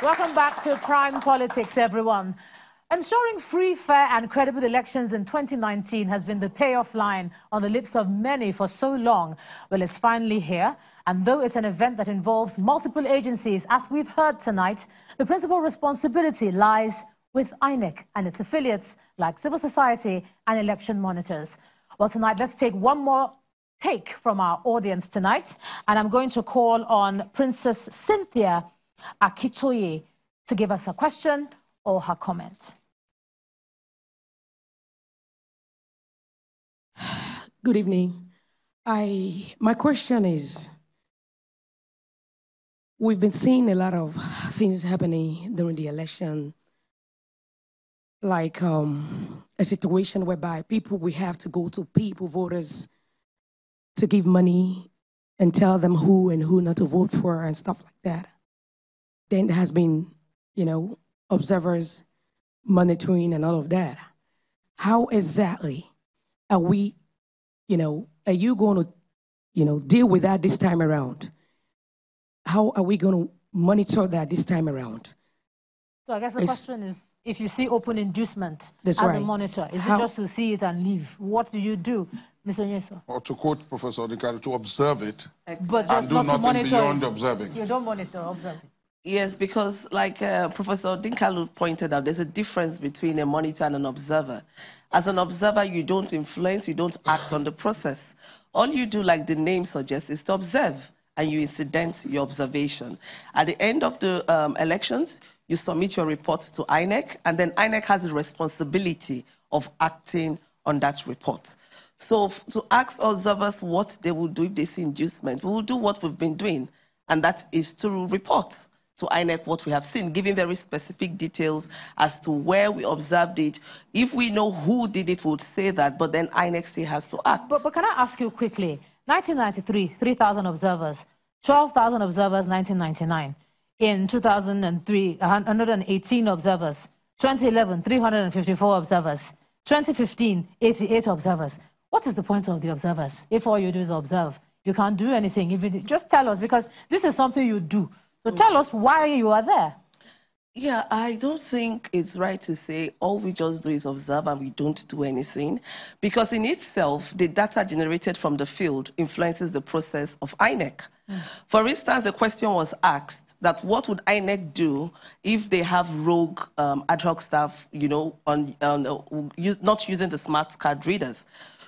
Welcome back to Prime Politics, everyone. Ensuring free, fair and credible elections in 2019 has been the payoff line on the lips of many for so long. Well, it's finally here. And though it's an event that involves multiple agencies, as we've heard tonight, the principal responsibility lies with INEC and its affiliates like civil society and election monitors. Well, tonight, let's take one more take from our audience tonight. And I'm going to call on Princess Cynthia Akitoye to give us a question or her comment. Good evening. My question is, we've been seeing a lot of things happening during the election, like a situation whereby people will have to go to people, voters, to give money and tell them who and who not to vote for and stuff like that. Then there has been, observers monitoring and all of that. How exactly are we, are you going to, deal with that this time around? How are we going to monitor that this time around? So I guess the question is, if you see open inducement as a monitor, is it just to see it and leave? What do you do, Mr. Nyeso? Or to quote Professor Odikari, to observe it, but just and do nothing beyond observing. You don't monitor, observe it. Yes, because like Professor Dinkalu pointed out, there's a difference between a monitor and an observer. As an observer, you don't influence, you don't act on the process. All you do, like the name suggests, is to observe, and you incident your observation. At the end of the elections, you submit your report to INEC, and then INEC has the responsibility of acting on that report. So to ask observers what they will do if they see inducement, we will do what we've been doing, and that is to report to INEC what we have seen, giving very specific details as to where we observed it. If we know who did it, we would say that, but then INEC still has to act. But can I ask you quickly, 1993, 3,000 observers, 12,000 observers, 1999. In 2003, 118 observers. 2011, 354 observers. 2015, 88 observers. What is the point of the observers? If all you do is observe, you can't do anything. Just tell us, because this is something you do. So tell us why you are there. Yeah, I don't think it's right to say all we just do is observe and we don't do anything, because in itself, the data generated from the field influences the process of INEC. For instance, a question was asked that what would INEC do if they have rogue ad hoc staff, not using the smart card readers.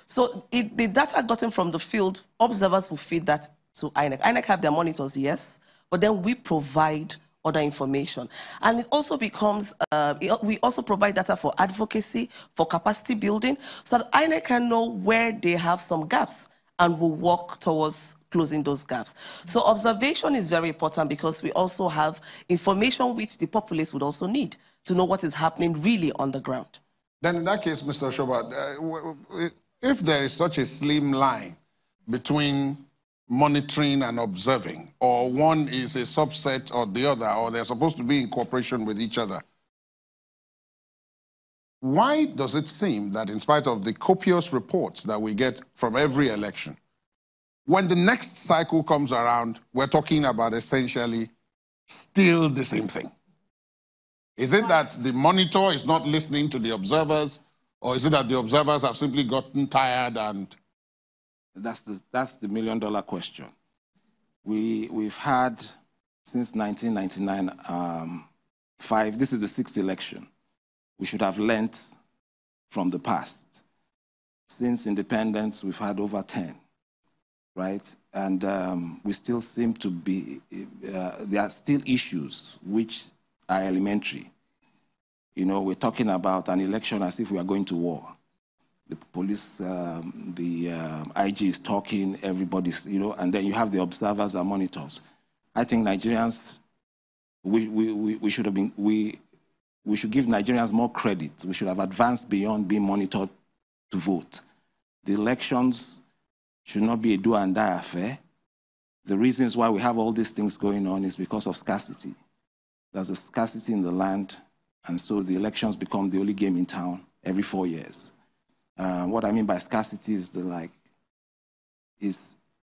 So the data gotten from the field, observers will feed that to INEC. INEC have their monitors, yes, but then we provide other information. And it also becomes, we also provide data for advocacy, for capacity building, so that INEC can know where they have some gaps and will work towards closing those gaps. So observation is very important, because we also have information which the populace would also need to know what is happening really on the ground. Then in that case, Mr. Shoba, if there is such a slim line between monitoring and observing, or one is a subset or the other, or they're supposed to be in cooperation with each other, why does it seem that in spite of the copious reports that we get from every election, when the next cycle comes around, we're talking about essentially still the same thing? Is it that the monitor is not listening to the observers, or is it that the observers have simply gotten tired and... That's the million-dollar question. We've had, since 1999, this is the 6th election. We should have learned from the past. Since independence, we've had over 10, right? And we still seem to be, there are still issues which are elementary. We're talking about an election as if we are going to war. The police, the IG is talking, everybody's, and then you have the observers and monitors. I think Nigerians, we should give Nigerians more credit. We should have advanced beyond being monitored to vote. The elections should not be a do and die affair. The reasons why we have all these things going on is because of scarcity. There's a scarcity in the land, and so the elections become the only game in town every 4 years. What I mean by scarcity is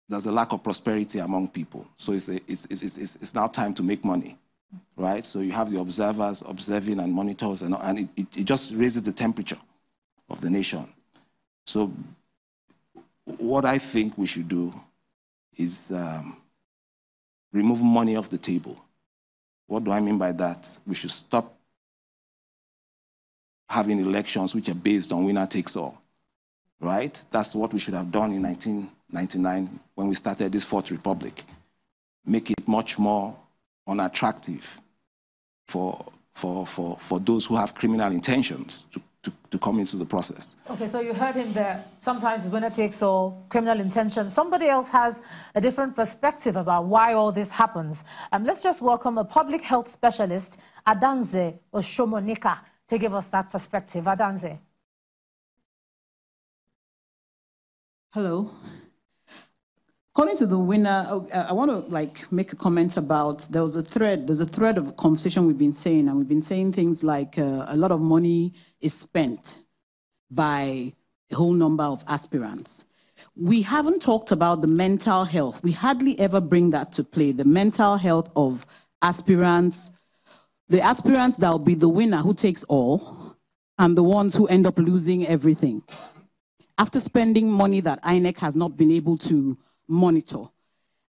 there's a lack of prosperity among people. So it's now time to make money. right? So you have the observers observing and monitors, and it just raises the temperature of the nation. So what I think we should do is remove money off the table. What do I mean by that? We should stop having elections which are based on winner takes all, right? That's what we should have done in 1999 when we started this Fourth Republic. Make it much more unattractive for those who have criminal intentions to come into the process. Okay, so you heard him there. Sometimes winner takes all, criminal intention. Somebody else has a different perspective about why all this happens. Let's just welcome a public health specialist, Adanze Oshomonika, to give us that perspective. Adanze. Hello. According to the winner, I want to make a comment about there's a thread of conversation we've been saying, and we've been saying things like a lot of money is spent by a whole number of aspirants. We haven't talked about the mental health. We hardly ever bring that to play, the mental health of aspirants, the aspirants that will be the winner who takes all, and the ones who end up losing everything. After spending money that INEC has not been able to monitor.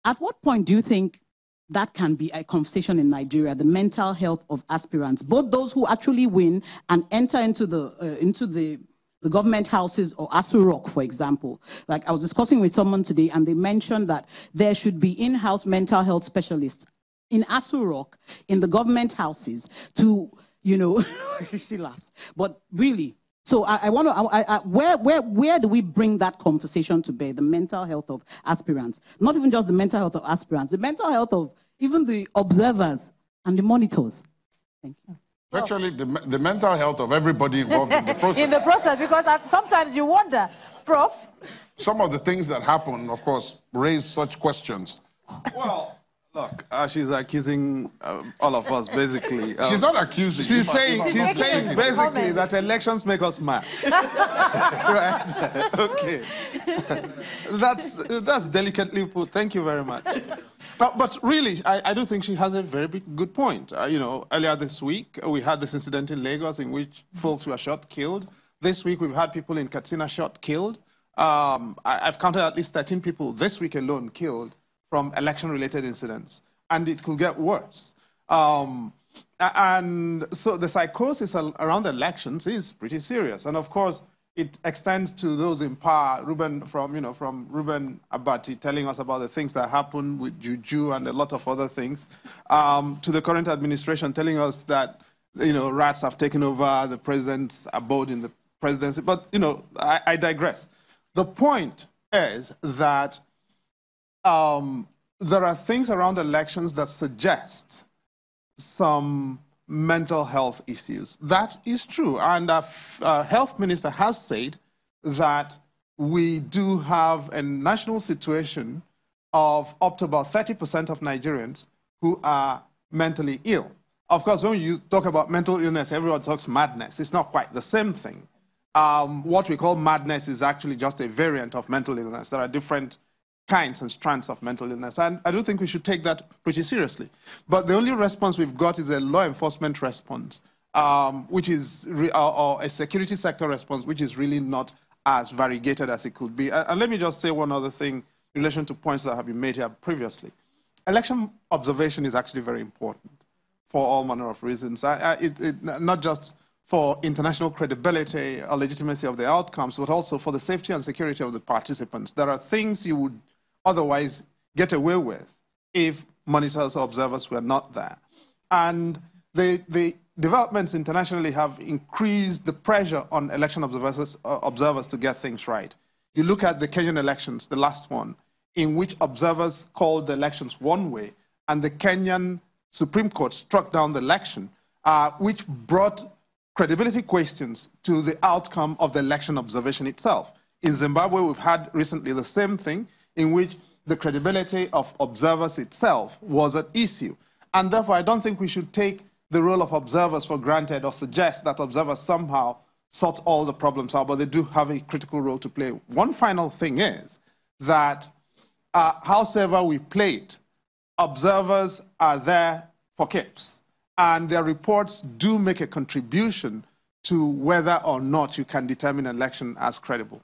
At what point do you think that can be a conversation in Nigeria, the mental health of aspirants, both those who actually win and enter into the government houses or Asu Rock, for example? Like I was discussing with someone today, and they mentioned that there should be in-house mental health specialists in Asu Rock, in the government houses, to, she laughs, but really. So I want to, where do we bring that conversation to bear, the mental health of aspirants? Not even just the mental health of aspirants, the mental health of even the observers and the monitors. Thank you. Actually, the mental health of everybody involved in the process. In the process, because sometimes you wonder, Prof. Some of the things that happen, of course, raise such questions. Well, look, she's accusing all of us, basically. She's not accusing. She's saying basically that elections make us mad. Right? Okay. That's delicately put. Thank you very much. But really, I do think she has a very good point. Earlier this week, we had this incident in Lagos in which folks were shot, killed. This week, we've had people in Katsina shot, killed. I've counted at least 13 people this week alone killed from election-related incidents, and it could get worse. And so the psychosis around elections is pretty serious, and of course, it extends to those in power. From Ruben Abati telling us about the things that happen with juju and a lot of other things, to the current administration telling us that rats have taken over the president's abode in the presidency. But I digress. The point is that there are things around elections that suggest some mental health issues. That is true. And our health minister has said that we do have a national situation of up to about 30% of Nigerians who are mentally ill. Of course, when you talk about mental illness, everyone talks madness. It's not quite the same thing. What we call madness is actually just a variant of mental illness. There are different kinds and strands of mental illness. And I do think we should take that pretty seriously. But the only response we've got is a law enforcement response, which is, or a security sector response, which is really not as variegated as it could be. And let me just say one other thing in relation to points that have been made here previously. Election observation is actually very important for all manner of reasons. Not just for international credibility or legitimacy of the outcomes, but also for the safety and security of the participants. There are things you would otherwise get away with if monitors or observers were not there. And the developments internationally have increased the pressure on election observers to get things right. You look at the Kenyan elections, the last one, in which observers called the elections one way, and the Kenyan Supreme Court struck down the election, which brought credibility questions to the outcome of the election observation itself. In Zimbabwe, we've had recently the same thing, in which the credibility of observers itself was at issue. And therefore, I don't think we should take the role of observers for granted or suggest that observers somehow sort all the problems out, but they do have a critical role to play. One final thing is that howsoever we play it, observers are there for keeps. And their reports do make a contribution to whether or not you can determine an election as credible.